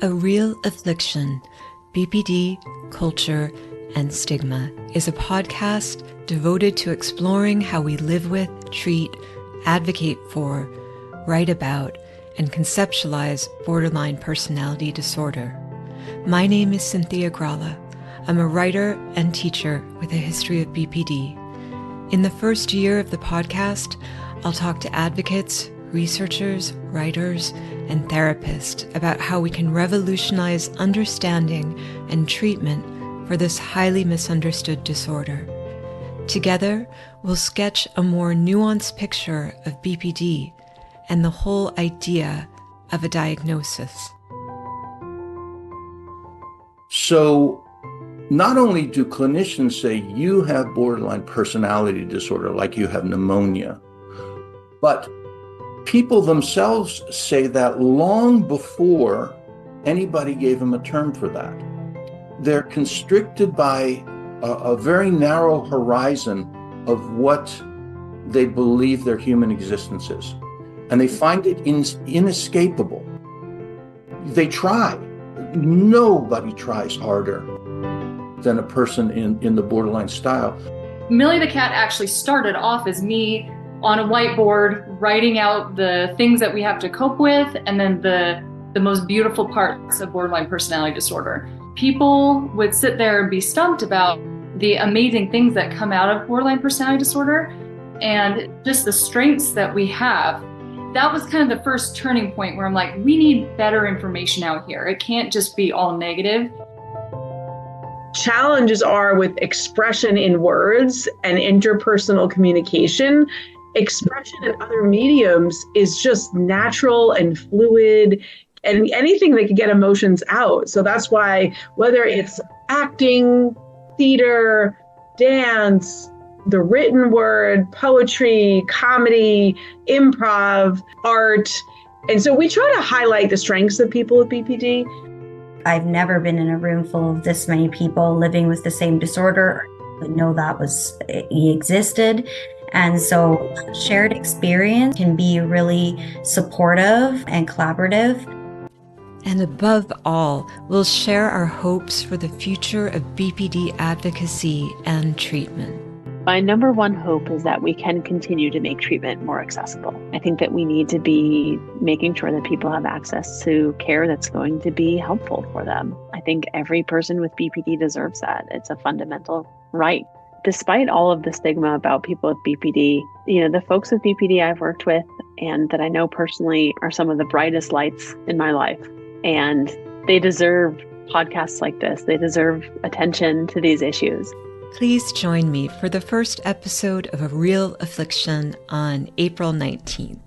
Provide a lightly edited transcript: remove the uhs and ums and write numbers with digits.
A Real Affliction, BPD, Culture, and Stigma is a podcast devoted to exploring how we live with, treat, advocate for, write about, and conceptualize borderline personality disorder. My name is Cynthia Gralla. I'm a writer and teacher with a history of BPD. In the first year of the podcast, I'll talk to advocates, researchers, writers, and therapists about how we can revolutionize understanding and treatment for this highly misunderstood disorder. Together, we'll sketch a more nuanced picture of BPD and the whole idea of a diagnosis. So, not only do clinicians say you have borderline personality disorder, like you have pneumonia, but people themselves say that long before anybody gave them a term for that. They're constricted by a very narrow horizon of what they believe their human existence is. And they find it inescapable. They try. Nobody tries harder than a person in the borderline style. Millie the Cat actually started off as me on a whiteboard writing out the things that we have to cope with and then the most beautiful parts of borderline personality disorder. People would sit there and be stumped about the amazing things that come out of borderline personality disorder and just the strengths that we have. That was kind of the first turning point where I'm like, we need better information out here. It can't just be all negative. Challenges are with expression in words and interpersonal communication. Expression in other mediums is just natural and fluid and anything that can get emotions out. So that's why whether it's acting, theater, dance, the written word, poetry, comedy, improv, art. And so we try to highlight the strengths of people with BPD. I've never been in a room full of this many people living with the same disorder, but know that it existed. And so shared experience can be really supportive and collaborative. And above all, we'll share our hopes for the future of BPD advocacy and treatment. My number one hope is that we can continue to make treatment more accessible. I think that we need to be making sure that people have access to care that's going to be helpful for them. I think every person with BPD deserves that. It's a fundamental right. Despite all of the stigma about people with BPD, the folks with BPD I've worked with and that I know personally are some of the brightest lights in my life. And they deserve podcasts like this. They deserve attention to these issues. Please join me for the first episode of A Real Affliction on April 19th.